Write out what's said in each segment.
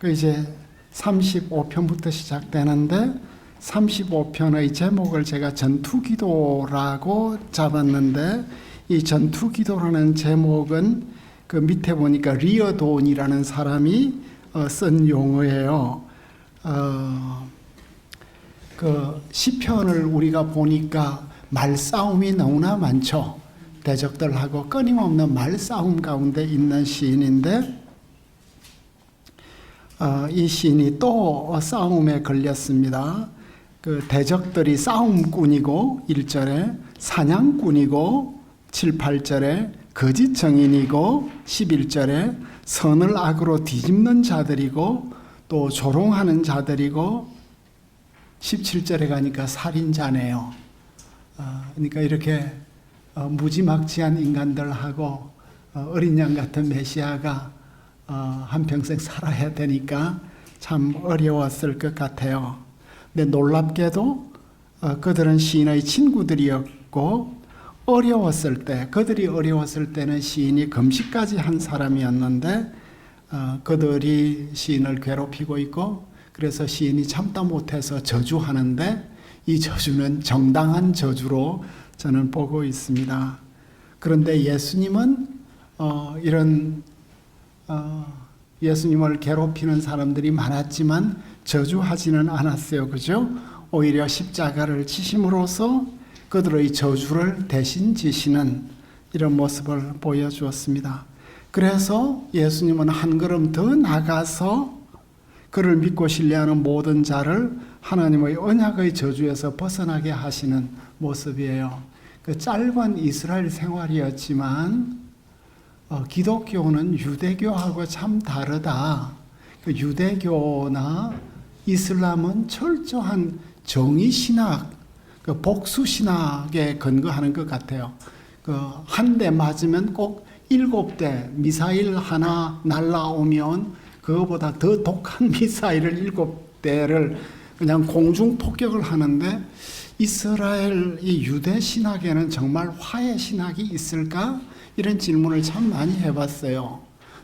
이제 35편부터 시작되는데 35편의 제목을 제가 전투기도라고 잡았는데 이 전투기도라는 제목은 그 밑에 보니까 리어돈이라는 사람이 쓴 용어예요. 그 시편을 우리가 보니까 말싸움이 너무나 많죠. 대적들하고 끊임없는 말싸움 가운데 있는 시인인데 이 시인이 또 싸움에 걸렸습니다. 그 대적들이 싸움꾼이고 1절에 사냥꾼이고 7, 8절에 거짓 정인이고 11절에 선을 악으로 뒤집는 자들이고 또 조롱하는 자들이고 17절에 가니까 살인자네요. 그러니까 이렇게 무지막지한 인간들하고 어린 양 같은 메시아가 한평생 살아야 되니까 참 어려웠을 것 같아요. 근데 놀랍게도 그들은 시인의 친구들이었고 그들이 어려웠을 때는 시인이 금식까지 한 사람이었는데 그들이 시인을 괴롭히고 있고 그래서 시인이 참다 못해서 저주하는데 이 저주는 정당한 저주로 저는 보고 있습니다. 그런데 예수님은 예수님을 괴롭히는 사람들이 많았지만 저주하지는 않았어요. 그죠? 오히려 십자가를 지심으로써 그들의 저주를 대신 지시는 이런 모습을 보여주었습니다. 그래서 예수님은 한 걸음 더 나가서 그를 믿고 신뢰하는 모든 자를 하나님의 언약의 저주에서 벗어나게 하시는 모습이에요. 그 짧은 이스라엘 생활이었지만 기독교는 유대교하고 참 다르다. 그 유대교나 이슬람은 철저한 정의신학, 그 복수신학에 근거하는 것 같아요. 한 대 맞으면 꼭 7대 미사일 하나 날라오면 그거보다 더 독한 미사일을 7대를 그냥 공중 폭격을 하는데 이스라엘 이 유대 신학에는 정말 화해 신학이 있을까? 이런 질문을 참 많이 해봤어요.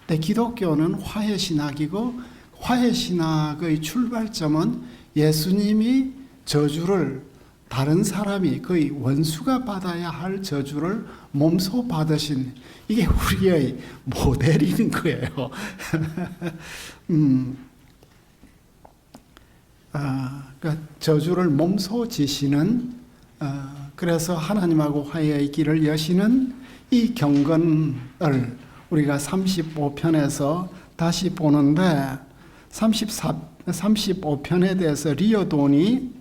근데 기독교는 화해 신학이고 화해 신학의 출발점은 예수님이 저주를 다른 사람이 거의 원수가 받아야 할 저주를 몸소 받으신 이게 우리의 모델인 거예요. 그러니까 저주를 몸소 지시는 그래서 하나님하고 화해의 길을 여시는 이 경건을 우리가 35편에서 다시 보는데 35편에 대해서 리어돈이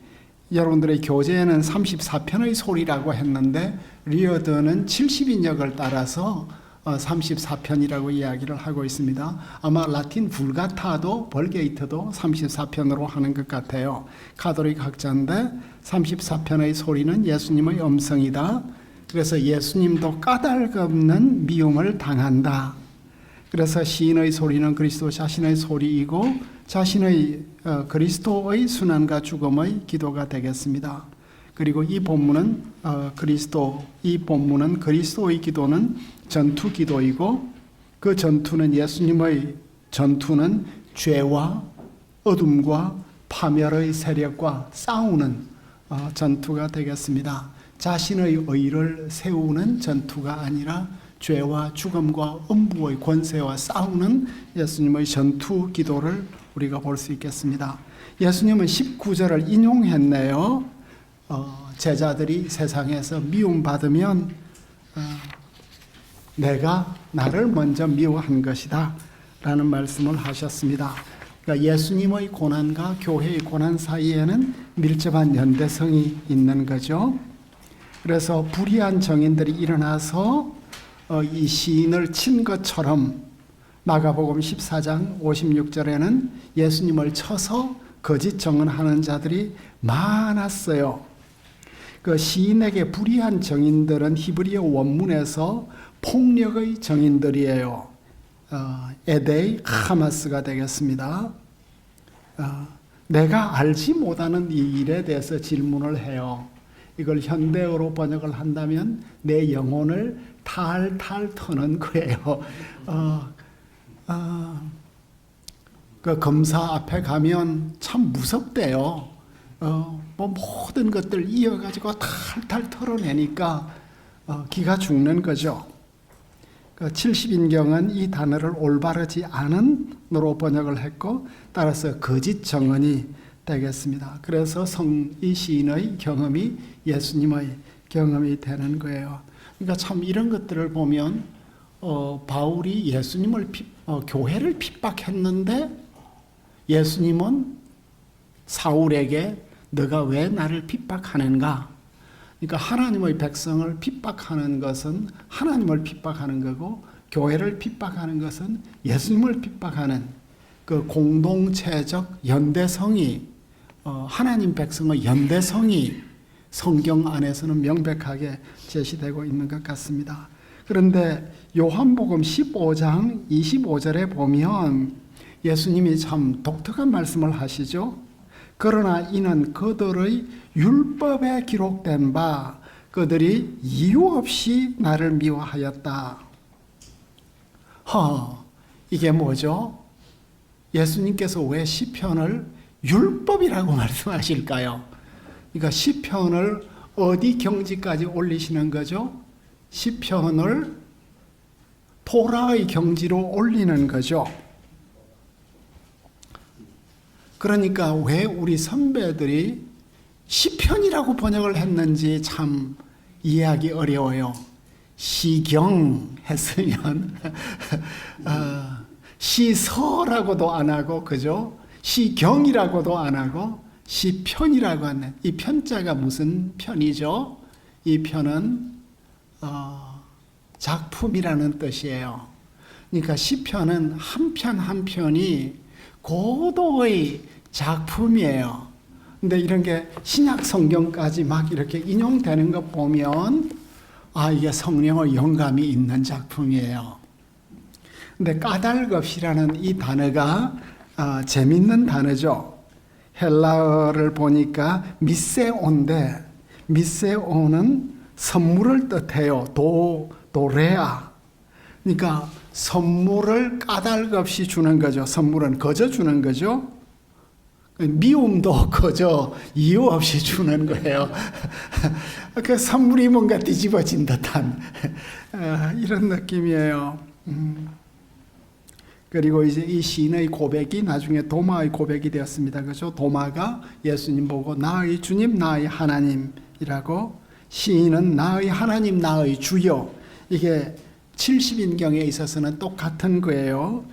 여러분들의 교재에는 34편의 소리라고 했는데 리어돈은 70인역을 따라서 34편이라고 이야기를 하고 있습니다. 아마 라틴 불가타도 벌게이트도 34편으로 하는 것 같아요. 가톨릭 학자인데 34편의 소리는 예수님의 음성이다. 그래서 예수님도 까닭없는 미움을 당한다. 그래서 시인의 소리는 그리스도 자신의 소리이고 자신의 그리스도의 순환과 죽음의 기도가 되겠습니다. 그리고 이 본문은 그리스도의 기도는 전투 기도이고 그 전투는 예수님의 전투는 죄와 어둠과 파멸의 세력과 싸우는 전투가 되겠습니다. 자신의 의를 세우는 전투가 아니라 죄와 죽음과 음부의 권세와 싸우는 예수님의 전투 기도를 우리가 볼 수 있겠습니다. 예수님은 19절을 인용했네요. 제자들이 세상에서 미움받으면 내가 나를 먼저 미워한 것이다 라는 말씀을 하셨습니다. 그러니까 예수님의 고난과 교회의 고난 사이에는 밀접한 연대성이 있는 거죠. 그래서 불의한 정인들이 일어나서 이 시인을 친 것처럼 마가복음 14장 56절에는 예수님을 쳐서 거짓 정언하는 자들이 많았어요. 그 시인에게 불의한 정인들은 히브리어 원문에서 폭력의 정인들이에요. 에데이 하마스가 되겠습니다. 내가 알지 못하는 이 일에 대해서 질문을 해요. 이걸 현대어로 번역을 한다면 내 영혼을 탈탈 터는 거예요. 그 검사 앞에 가면 참 무섭대요. 뭐 모든 것들 이어가지고 탈탈 털어내니까 기가 죽는 거죠. 그 70인경은 이 단어를 올바르지 않은으로 번역을 했고, 따라서 거짓 정언이 되겠습니다. 그래서 이 시인의 경험이 예수님의 경험이 되는 거예요. 그러니까 참 이런 것들을 보면 바울이 예수님을 교회를 핍박했는데 예수님은 사울에게 너가 왜 나를 핍박하는가? 그러니까 하나님의 백성을 핍박하는 것은 하나님을 핍박하는 거고, 교회를 핍박하는 것은 예수님을 핍박하는 그 공동체적 연대성이, 하나님 백성의 연대성이 성경 안에서는 명백하게 제시되고 있는 것 같습니다. 그런데 요한복음 15장 25절에 보면 예수님이 참 독특한 말씀을 하시죠. 그러나 이는 그들의 율법에 기록된 바 그들이 이유 없이 나를 미워하였다. 이게 뭐죠? 예수님께서 왜 시편을 율법이라고 말씀하실까요? 그러니까 시편을 어디 경지까지 올리시는 거죠? 시편을 토라의 경지로 올리는 거죠. 그러니까 왜 우리 선배들이 시편이라고 번역을 했는지 참 이해하기 어려워요. 시경 했으면 시서라고도 안 하고, 그죠? 시경이라고도 안 하고 시편이라고 하는 이 편자가 무슨 편이죠? 이 편은 작품이라는 뜻이에요. 그러니까 시편은 한 편 한 편이 고도의 작품이에요. 근데 이런 게 신약 성경까지 막 이렇게 인용되는 것 보면 이게 성령의 영감이 있는 작품이에요. 근데 까닭없이라는 이 단어가 재밌는 단어죠. 헬라어를 보니까 미세오인데, 미세오는 선물을 뜻해요. 도레아. 그러니까 선물을 까닭없이 주는 거죠. 선물은 거저 주는 거죠. 미움도 거저 이유 없이 주는 거예요. 그 선물이 뭔가 뒤집어진 듯한 이런 느낌이에요. 그리고 이제 이 시인의 고백이 나중에 도마의 고백이 되었습니다. 그죠? 도마가 예수님 보고 나의 주님, 나의 하나님이라고, 시인은 나의 하나님, 나의 주여. 이게 70인경에 있어서는 똑같은 거예요.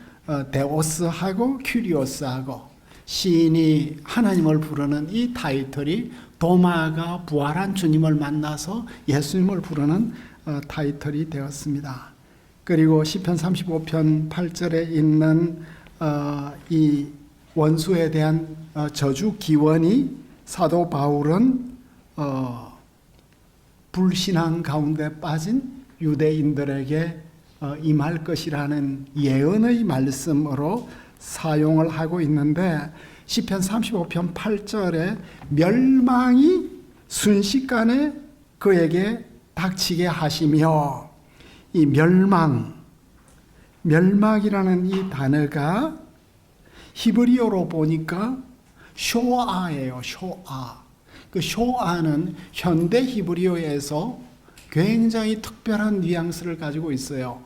데오스하고 큐리오스하고. 시인이 하나님을 부르는 이 타이틀이 도마가 부활한 주님을 만나서 예수님을 부르는 타이틀이 되었습니다. 그리고 시편 35편 8절에 있는 이 원수에 대한 저주 기원이 사도 바울은 불신앙 가운데 빠진 유대인들에게 임할 것이라는 예언의 말씀으로 사용을 하고 있는데, 시편 35편 8절에 멸망이 순식간에 그에게 닥치게 하시며, 이 멸망이라는 이 단어가 히브리어로 보니까 쇼아예요. 쇼아. 그 쇼아는 현대 히브리어에서 굉장히 특별한 뉘앙스를 가지고 있어요.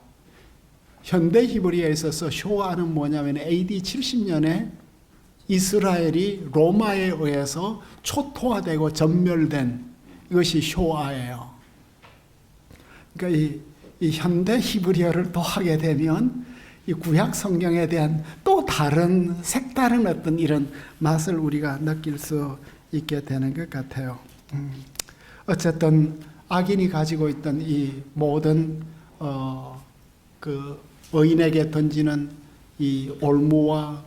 현대 히브리어에 있어서 쇼아는 뭐냐면 AD 70년에 이스라엘이 로마에 의해서 초토화되고 전멸된 이것이 쇼아예요. 그러니까 이 현대 히브리어를 또 하게 되면 이 구약 성경에 대한 또 다른 색다른 어떤 이런 맛을 우리가 느낄 수 있게 되는 것 같아요. 어쨌든 악인이 가지고 있던 이 모든 그 의인에게 던지는 이 올무와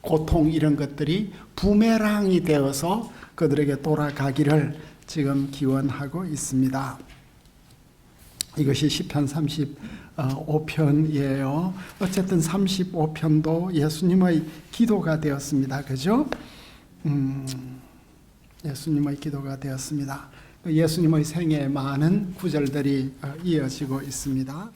고통 이런 것들이 부메랑이 되어서 그들에게 돌아가기를 지금 기원하고 있습니다. 이것이 시편 35편이에요. 어쨌든 35편도 예수님의 기도가 되었습니다. 그죠? 예수님의 기도가 되었습니다. 예수님의 생애에 많은 구절들이 이어지고 있습니다.